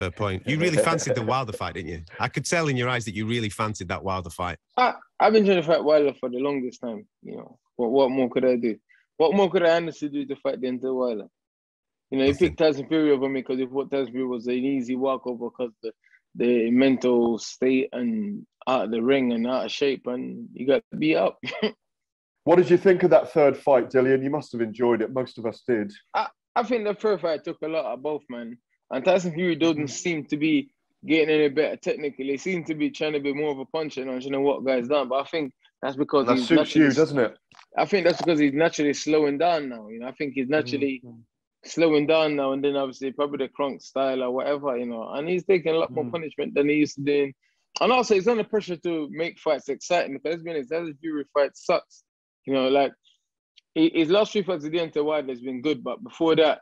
Fair point. You really fancied the Wilder fight, didn't you? I could tell in your eyes that you really fancied that Wilder fight. I've been trying to fight Wilder for the longest time. You know, what more could I do? What more could I honestly do to fight Deontay Wilder? You know, he picked Tyson Fury over me because he thought Tyson Fury was an easy walkover because the mental state and out of the ring and out of shape, and you got beat up. What did you think of that third fight, Dillian? You must have enjoyed it. Most of us did. I think the third fight took a lot of both, man. And Tyson Fury doesn't seem to be getting any better technically. He seems to be trying to be more of a puncher than what guy's done. But I think that's because that suits you, doesn't it? I think that's because he's naturally slowing down now. You know, I think he's naturally slowing down now, and then obviously probably the crunk style or whatever, you know. And he's taking a lot more punishment than he used to do. And also, he's under pressure to make fights exciting. Because let's be honest, Tyson Fury fight sucks. You know, like his last 3 fights against Deontay Wilder has been good, but before that,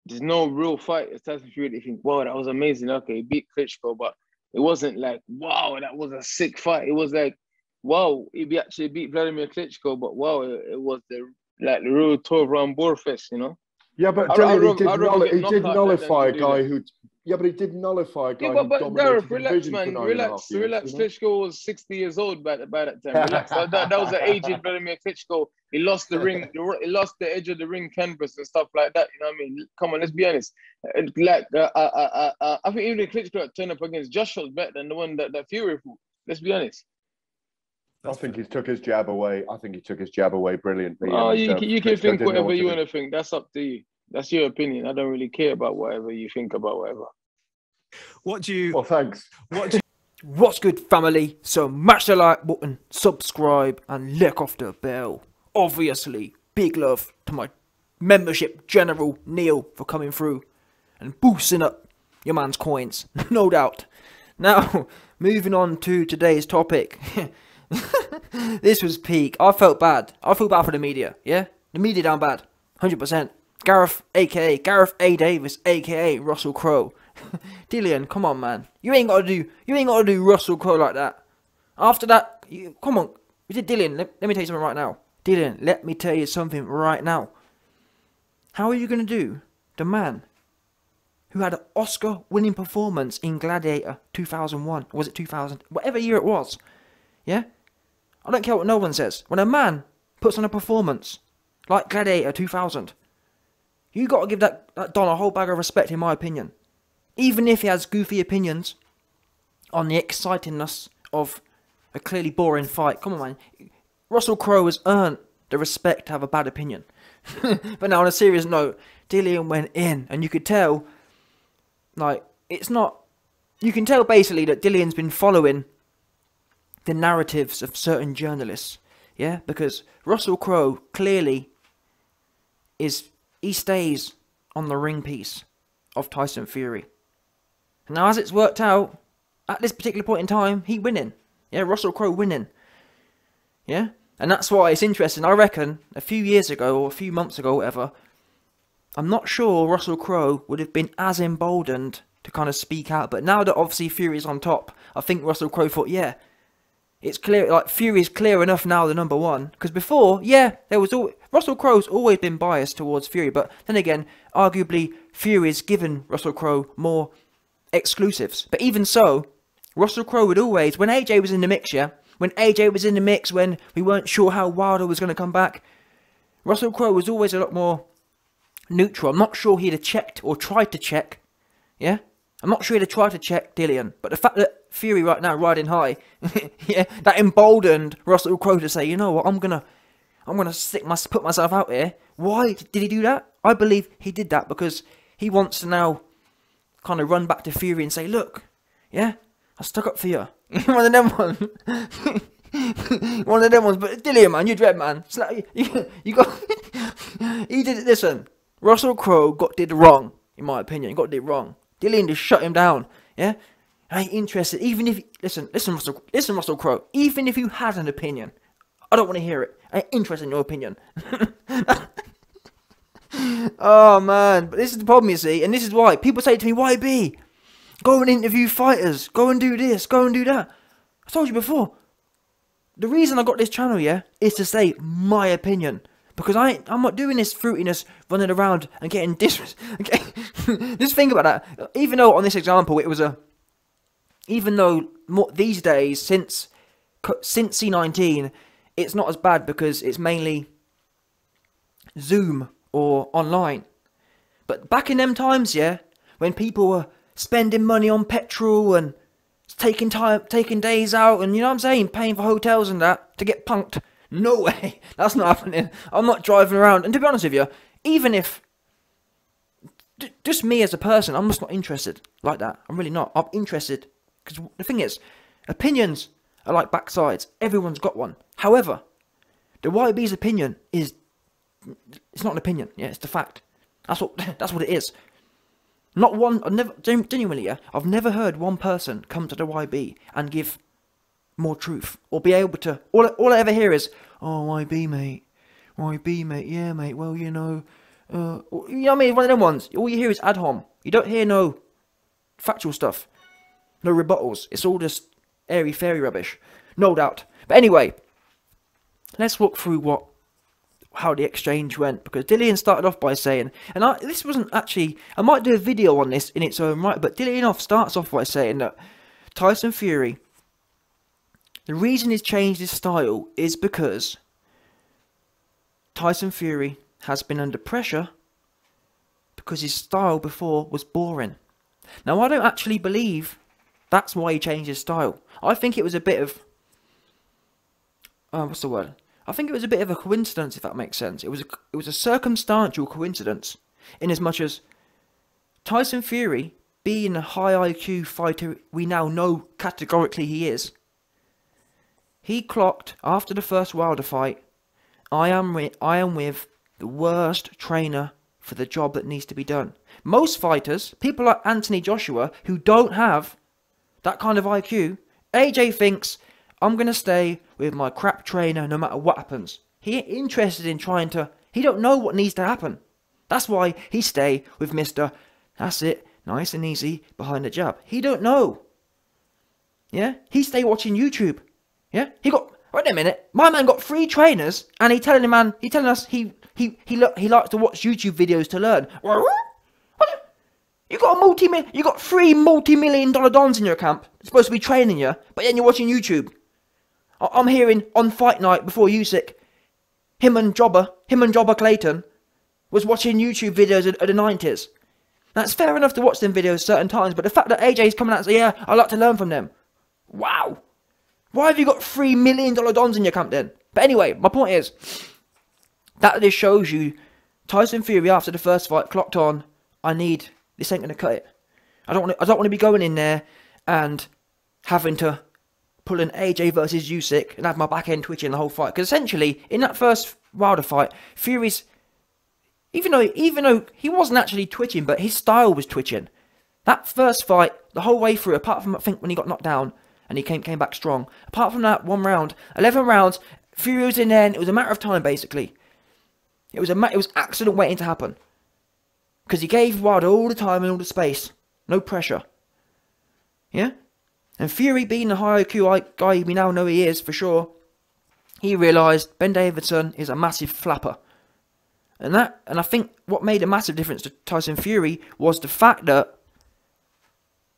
there's no real fight. It's Tyson Fury. You think, wow, that was amazing. Okay, he beat Klitschko, but it wasn't like, wow, that was a sick fight. It was like, wow, he actually beat Vladimir Klitschko, but wow, it was the real tour around Borfest, you know. Yeah, but Dillian, he did nullify a guy who. Yeah, but he did nullify a guy who dominated Gareth, the relax, division man. for 9.5 years, Relax. you know? Klitschko was 60 years old by that time. Relax. that was an aged Vladimir Klitschko. He lost the ring. He lost the edge of the ring canvas and stuff like that. You know what I mean? Come on, let's be honest. I think even Klitschko turned up against Joshua was better than the one that Fury fought. Let's be honest. I think he took his jab away. Brilliantly. Oh, you can think whatever you want to think. That's up to you. That's your opinion. I don't really care about whatever you think about whatever. Well, thanks. What's good, family? So mash the like button, subscribe, and lick off the bell. Obviously, big love to my membership general Neil for coming through and boosting up your man's coins, no doubt. Now, moving on to today's topic. This was peak. I felt bad. I feel bad for the media. Yeah, the media down bad, 100%. Gareth, aka Gareth A. Davies, aka Russell Crowe. Dillian, come on, man. You ain't gotta do Russell Crowe like that. After that, come on. Dillian, let me tell you something right now. Dillian, let me tell you something right now. How are you gonna do the man who had an Oscar-winning performance in Gladiator 2001? Or was it 2000? Whatever year it was. Yeah? I don't care what no one says. When a man puts on a performance like Gladiator 2000, you got to give that Don a whole bag of respect, in my opinion. Even if he has goofy opinions on the excitingness of a clearly boring fight. Come on, man. Russell Crowe has earned the respect to have a bad opinion. But now, on a serious note, Dillian went in, and you could tell, like, it's not... You can tell, basically, that Dillian's been following the narratives of certain journalists. Yeah? Because Russell Crowe clearly is... He stays on the ring piece of Tyson Fury. Now, as it's worked out, at this particular point in time, he winning. Yeah, Russell Crowe winning. Yeah? And that's why it's interesting. I reckon a few years ago, or a few months ago, whatever, I'm not sure Russell Crowe would have been as emboldened to kind of speak out. But now that obviously Fury's on top, I think Russell Crowe thought, yeah, it's clear, like, Fury's clear enough now, the number one. Because before, yeah, there was Russell Crowe's always been biased towards Fury. But then again, arguably, Fury's given Russell Crowe more exclusives. But even so, Russell Crowe would always, when AJ was in the mix, yeah, when AJ was in the mix, when we weren't sure how Wilder was going to come back, Russell Crowe was always a lot more neutral. I'm not sure he'd have checked or tried to check, yeah? I'm not sure he'd have tried to check Dillian. But the fact that Fury right now riding high, yeah, that emboldened Russell Crowe to say, you know what, I'm gonna put myself out here. Why did he do that? I believe he did that because he wants to now kind of run back to Fury and say, look, yeah, I stuck up for you. One of them ones. One of them ones. But Dillian, man, you're dread, man. It's like, you got... He did it. Listen, Russell Crowe did wrong, in my opinion. He did wrong. Dillian just shut him down. Yeah? I ain't interested. Even if... Listen, Russell Crowe. Even if you had an opinion, I don't want to hear it. I ain't interested in your opinion. Oh, man. But this is the problem, you see. And this is why. People say to me, YB, go and interview fighters. Go and do this. Go and do that. I told you before. The reason I got this channel, yeah, is to say my opinion. Because I'm not doing this fruitiness, running around and getting okay. Just think about that. Even though on this example it was even though these days since C19, it's not as bad because it's mainly Zoom or online. But back in them times, yeah, when people were spending money on petrol and taking days out, and you know what I'm saying, paying for hotels and that to get punked. No way, that's not happening. I'm not driving around. And to be honest with you, even if just me as a person, I'm just not interested like that. I'm really not. I'm interested because the thing is, opinions are like backsides. Everyone's got one. However, the YB's opinion it's not an opinion. Yeah, it's the fact. That's what it is. Not one. Genuinely, yeah, I've never heard one person come to the YB and give more truth or be able to. All I ever hear is, "Oh, YB mate, yeah mate. Well, you know what I mean. One of them ones. All you hear is ad hom. You don't hear no factual stuff, no rebuttals. It's all just airy fairy rubbish, no doubt. But anyway, let's walk through how the exchange went, because Dillian started off by saying, and this wasn't actually, I might do a video on this in its own right, but Dillian starts off by saying that Tyson Fury, the reason he's changed his style is because Tyson Fury has been under pressure because his style before was boring. Now, I don't actually believe that's why he changed his style. I think it was a bit of, what's the word? I think it was a bit of a coincidence, if that makes sense. It was a circumstantial coincidence, in as much as Tyson Fury, being a high IQ fighter we now know categorically he is, he clocked after the first Wilder fight, I am with the worst trainer for the job that needs to be done. Most fighters, people like Anthony Joshua, who don't have that kind of IQ, AJ thinks, I'm going to stay with my crap trainer no matter what happens. He ain't interested in trying to, he don't know what needs to happen. That's why he stay with Mr. That's it, nice and easy, behind the jab. He don't know. Yeah? He stay watching YouTube. Yeah? Wait a minute, my man got 3 trainers, and he telling us he likes to watch YouTube videos to learn. You got 3 multi-million-dollar dons in your camp, supposed to be training you, but then you're watching YouTube. I'm hearing on fight night before Usyk, him and Jobber Clayton was watching YouTube videos of the 90s. That's fair enough to watch them videos certain times, but the fact that AJ's coming out and saying, yeah, I like to learn from them. Wow. Why have you got $3 million dons in your camp then? But anyway, my point is, that just shows you Tyson Fury after the first fight clocked on, this ain't going to cut it. I don't want to be going in there and having to pull an AJ versus Usyk and have my back end twitching the whole fight. Because essentially, in that first Wilder fight, Fury's, even though he wasn't actually twitching, but his style was twitching. That first fight, the whole way through, apart from I think when he got knocked down and he came back strong, apart from that one round, 11 rounds, Fury was in there, and it was a matter of time basically. It was accident waiting to happen. Because he gave Wilder all the time and all the space. No pressure. Yeah? And Fury, being the high IQ guy we now know he is, for sure, he realised Ben Davison is a massive flapper. And I think what made a massive difference to Tyson Fury was the fact that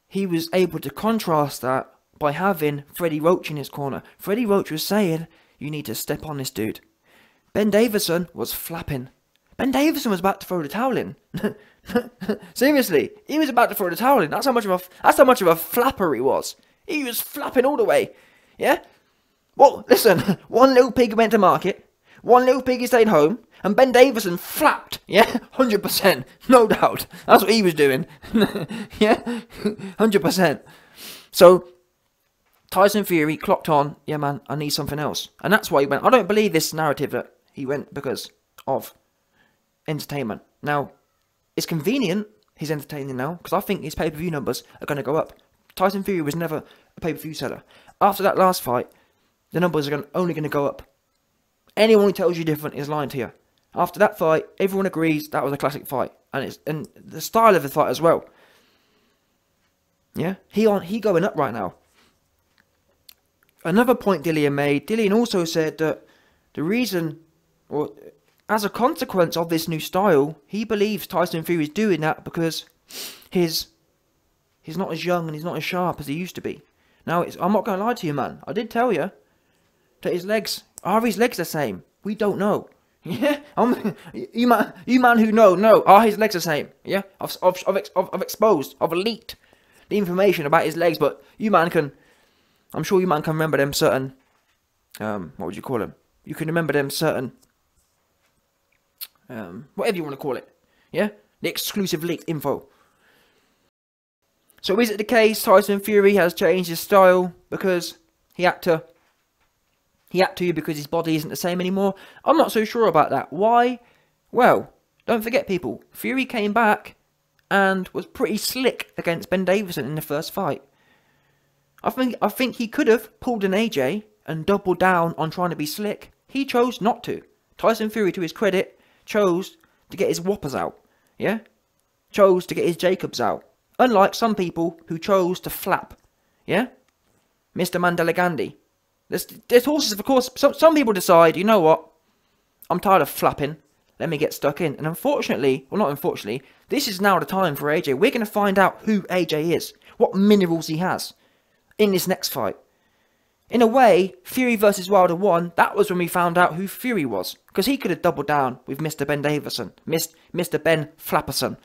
he was able to contrast that by having Freddie Roach in his corner. Freddie Roach was saying, you need to step on this dude. Ben Davison was flapping. Ben Davison was about to throw the towel in. Seriously, he was about to throw the towel in. That's how much of a flapper he was. He was flapping all the way. Yeah? Well, listen, one little pig went to market, one little piggy stayed home, and Ben Davison flapped. Yeah? 100%. No doubt. That's what he was doing. Yeah? 100%. So, Tyson Fury clocked on, yeah man, I need something else. And that's why he went. I don't believe this narrative that he went because of entertainment. Now, it's convenient he's entertaining now, because I think his pay-per-view numbers are going to go up. Tyson Fury was never a pay-per-view seller. After that last fight, the numbers are only going to go up. Anyone who tells you different is lying to you. After that fight, everyone agrees that was a classic fight. And the style of the fight as well. Yeah? He going up right now. Another point Dillian made, Dillian also said that the reason, or as a consequence of this new style, he believes Tyson Fury is doing that because he's not as young and he's not as sharp as he used to be. Now, I'm not going to lie to you, man. I did tell you that his legs the same? We don't know. Yeah, you man who know, are his legs the same? Yeah, I've exposed, I've leaked the information about his legs, but I'm sure you man can remember them certain, what would you call them? You can remember them certain, whatever you want to call it, yeah? The exclusive leaked info. So is it the case Tyson Fury has changed his style because he had to because his body isn't the same anymore? I'm not so sure about that. Why? Well, don't forget, people, Fury came back and was pretty slick against Ben Davison in the first fight. I think he could have pulled an AJ and doubled down on trying to be slick. He chose not to. Tyson Fury, to his credit, chose to get his whoppers out. Yeah? Chose to get his Jacobs out. Unlike some people who chose to flap. Yeah? Mr. Mandela Gandhi. There's horses, of course. Some people decide, you know what? I'm tired of flapping. Let me get stuck in. And unfortunately, well, not unfortunately, this is now the time for AJ. We're going to find out who AJ is. What minerals he has in this next fight. In a way, Fury versus Wilder 1, that was when we found out who Fury was. Because he could have doubled down with Mr. Ben Davison. Mr. Ben Flapperson.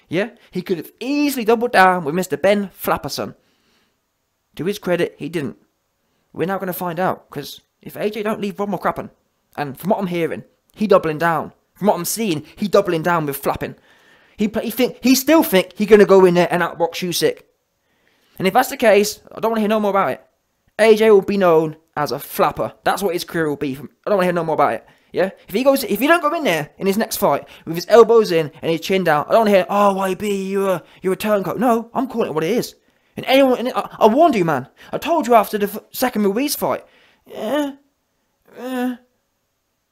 Yeah? He could have easily doubled down with Mr. Ben Flapperson. To his credit, he didn't. We're now going to find out. Because if AJ don't leave Rob McCrappen, and from what I'm hearing, he doubling down. From what I'm seeing, he doubling down with flapping. He still think he going to go in there and outbox Usyk. And if that's the case, I don't want to hear no more about it. AJ will be known as a flapper. That's what his career will be. I don't want to hear no more about it. Yeah? If he don't go in there in his next fight with his elbows in and his chin down, I don't want to hear, oh, YB, you're a turncoat. No, I'm calling it what it is. And I warned you, man. I told you after the second Ruiz fight. Oh,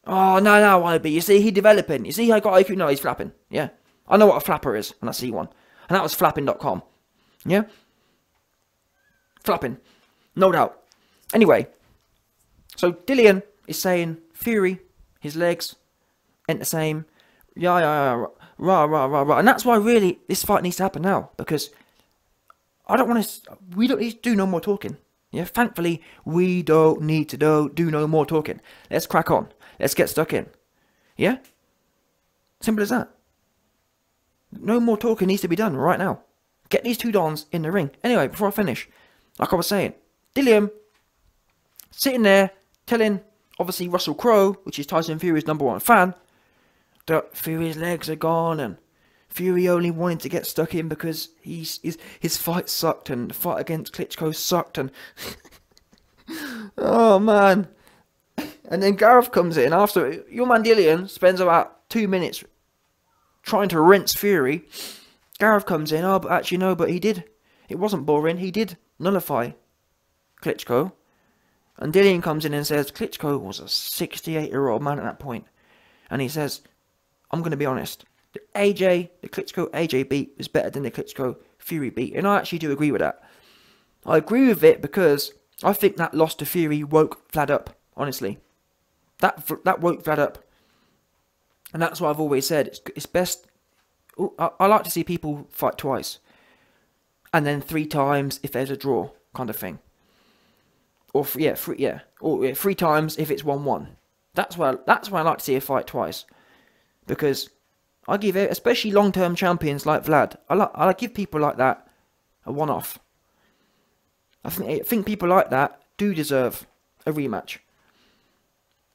no, YB. You see, he developing. You see, I got IQ. No, he's flapping. Yeah. I know what a flapper is when I see one. And that was flapping.com. Yeah? Flapping. No doubt. Anyway. So, Dillian is saying, Fury, his legs, ain't the same. Yeah, rah. And that's why, really, this fight needs to happen now. Because we don't need to do no more talking. Yeah, thankfully, we don't need to do no more talking. Let's crack on. Let's get stuck in. Yeah? Simple as that. No more talking needs to be done right now. Get these two dons in the ring. Anyway, before I finish, like I was saying, Dillian sitting there telling, obviously, Russell Crowe, which is Tyson Fury's #1 fan, that Fury's legs are gone and Fury only wanted to get stuck in because his fight sucked and the fight against Klitschko sucked and... oh, man. And then Gareth comes in after... Your man Dillian spends about 2 minutes trying to rinse Fury. Gareth comes in, oh, but actually no, but he did. It wasn't boring. He did nullify Klitschko. And Dillian comes in and says, Klitschko was a 68-year-old man at that point. And he says, I'm going to be honest. The Klitschko AJ beat was better than the Klitschko Fury beat. And I actually do agree with that. I agree with it because I think that loss to Fury woke Vlad up, honestly. That woke Vlad up. And that's what I've always said. It's best... I like to see people fight twice. And then 3 times if there's a draw, kind of thing. Or 3 times if it's 1-1. That's why I like to see a fight twice. Because I give it, especially long-term champions like Vlad, I give people like that a one-off. I think people like that do deserve a rematch.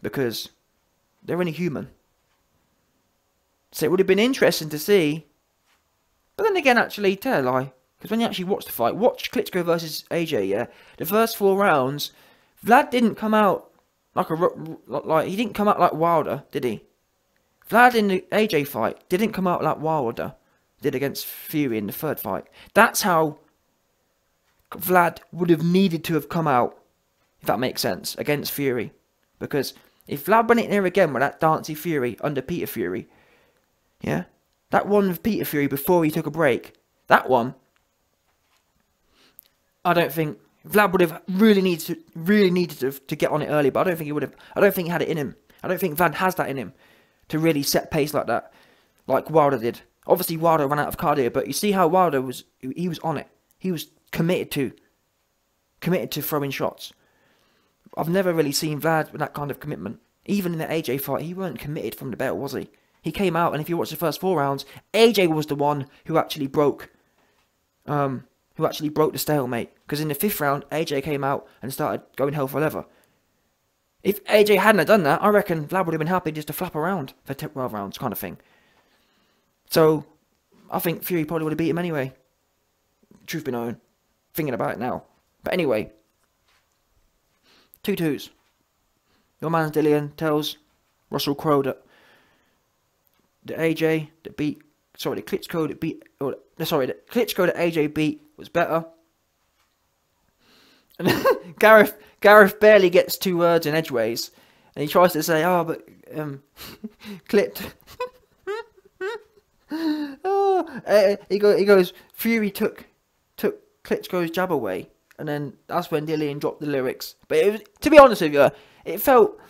Because they're only human. So it would have been interesting to see. But then again, actually, tell a lie. Because when you actually watch the fight, watch Klitschko versus AJ, yeah? The first 4 rounds, Vlad didn't come out he didn't come out like Wilder, did he? Vlad in the AJ fight didn't come out like Wilder did against Fury in the 3rd fight. That's how Vlad would have needed to have come out, if that makes sense, against Fury. Because if Vlad went in there again with that Dancy Fury under Peter Fury, yeah? That one with Peter Fury before he took a break, that one, I don't think Vlad would have really needed to get on it early, but I don't think he would have. I don't think he had it in him. I don't think Vlad has that in him. to really set pace like that, like Wilder did. Obviously, Wilder ran out of cardio, but you see how Wilder was, he was on it. He was committed to throwing shots. I've never really seen Vlad with that kind of commitment. Even in the AJ fight, he weren't committed from the belt, was he? He came out, and if you watch the first 4 rounds, AJ was the one who actually broke the stalemate. Because in the 5th round, AJ came out and started going hell for leather. If AJ hadn't done that, I reckon Vlad would have been happy just to flap around for 12 rounds, kind of thing. So, I think Fury probably would have beat him anyway. Truth be known. Thinking about it now. But anyway. 2-2s. Your man Dillian tells Russell Crowe that the Klitschko that AJ beat was better. And Gareth barely gets 2 words in edgeways, and he tries to say, "Oh, but he goes, Fury took Klitschko's jab away, and then that's when Dillian dropped the lyrics. But it was, to be honest with you, I felt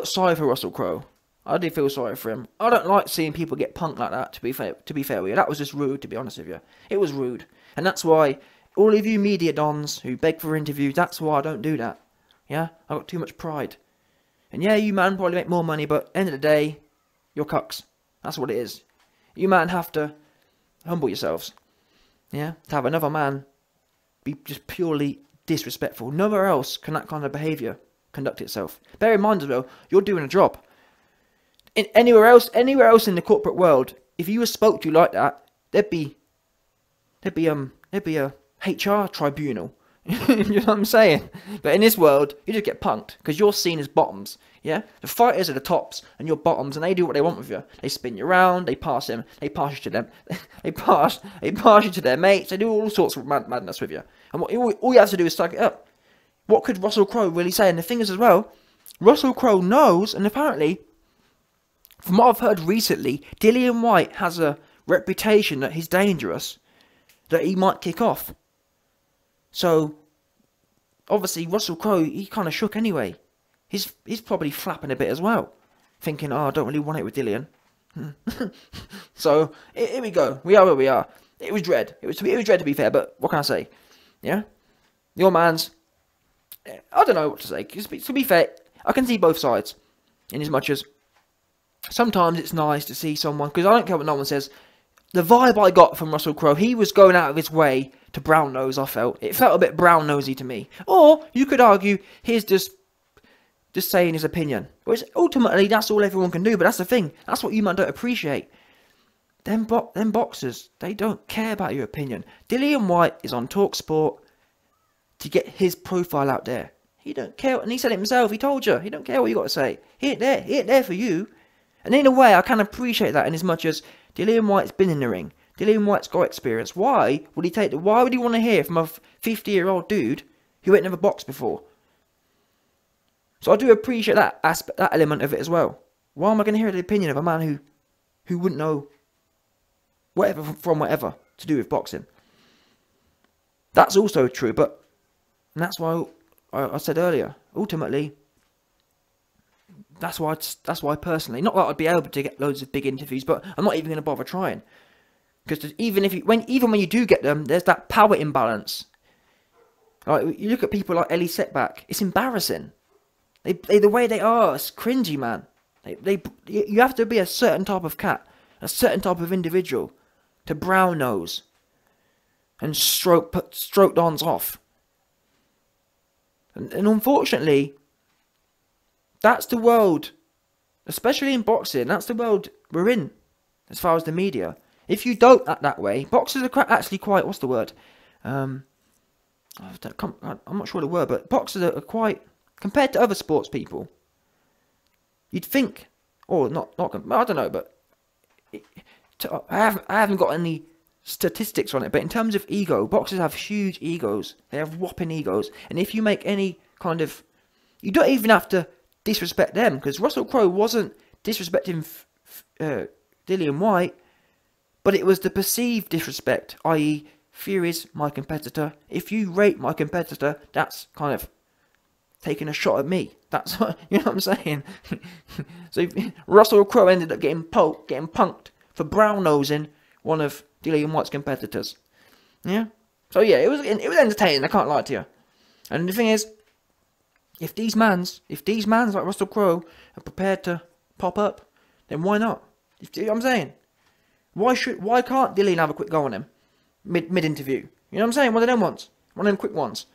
sorry for Russell Crowe. I did feel sorry for him. I don't like seeing people get punked like that, to be fair with you. That was just rude, to be honest with you. It was rude. And that's why, all of you media dons who beg for interviews, that's why I don't do that. Yeah? I've got too much pride. And yeah, you man probably make more money, but end of the day, you're cucks. That's what it is. You man have to humble yourselves. Yeah? To have another man be just purely disrespectful. Nowhere else can that kind of behaviour conduct itself. Bear in mind as well, you're doing a job. Anywhere else in the corporate world, if you were spoke to like that, there'd be a HR tribunal. You know what I'm saying? But in this world, you just get punked because you're seen as bottoms. Yeah, the fighters are the tops, and you're bottoms, and they do what they want with you. They spin you around, they pass you to them, they pass you to their mates. They do all sorts of madness with you. And all you have to do is suck it up. What could Russell Crowe really say? And the thing is as well, Russell Crowe knows, and apparently, from what I've heard recently, Dillian Whyte has a reputation that he's dangerous, that he might kick off. So, obviously, Russell Crowe, he kind of shook anyway. He's probably flapping a bit as well, thinking, oh, I don't really want it with Dillian. So, here we go. We are where we are. It was dread. It was dread, to be fair, but what can I say? Yeah? Your man's... I don't know what to say. To be fair, I can see both sides. In as much as... Sometimes it's nice to see someone... Because I don't care what no one says. The vibe I got from Russell Crowe, he was going out of his way to brown nose, I felt. It felt a bit brown nosy to me. Or, you could argue, he's just saying his opinion. Which, ultimately, that's all everyone can do. But that's the thing. That's what you might don't appreciate. Them boxers, they don't care about your opinion. Dillian Whyte is on TalkSport to get his profile out there. He don't care. And he said it himself. He told you. He don't care what you got to say. He ain't there. He ain't there for you. And in a way, I can appreciate that in as much as Dillian Whyte's been in the ring. Dillian Whyte's got experience. Why would he want to hear from a 50-year-old dude who ain't never boxed before? So I do appreciate that aspect, that element of it as well. Why am I going to hear the opinion of a man who wouldn't know whatever to do with boxing? That's also true, but and that's why I said earlier, ultimately, that's why personally, not that I'd be able to get loads of big interviews, but I'm not even going to bother trying. Because even when you do get them, there's that power imbalance. Like, you look at people like Ellie Setback, it's embarrassing. The way they are, it's cringy, man. You have to be a certain type of cat, a certain type of individual, to brown nose and stroke dons off. And unfortunately, that's the world, especially in boxing, that's the world we're in, as far as the media. If you don't act that way, boxers are actually quite, what's the word? I'm not sure the word, but boxers are quite, compared to other sports people, you'd think, or not I don't know, but I haven't got any statistics on it, but in terms of ego, boxers have huge egos. They have whopping egos. And if you make any kind of... You don't even have to disrespect them, because Russell Crowe wasn't disrespecting Dillian Whyte, but it was the perceived disrespect, i.e. Fury's my competitor. If you rate my competitor, that's kind of taking a shot at me. That's what, you know what I'm saying? So Russell Crowe ended up getting punked for brown-nosing one of Dillian Whyte's competitors. Yeah? So yeah, it was entertaining, I can't lie to you. And the thing is, if these mans like Russell Crowe are prepared to pop up, then why not? You know what I'm saying? Why can't Dillian have a quick go on him? Mid-interview. You know what I'm saying? One of them ones. One of them quick ones.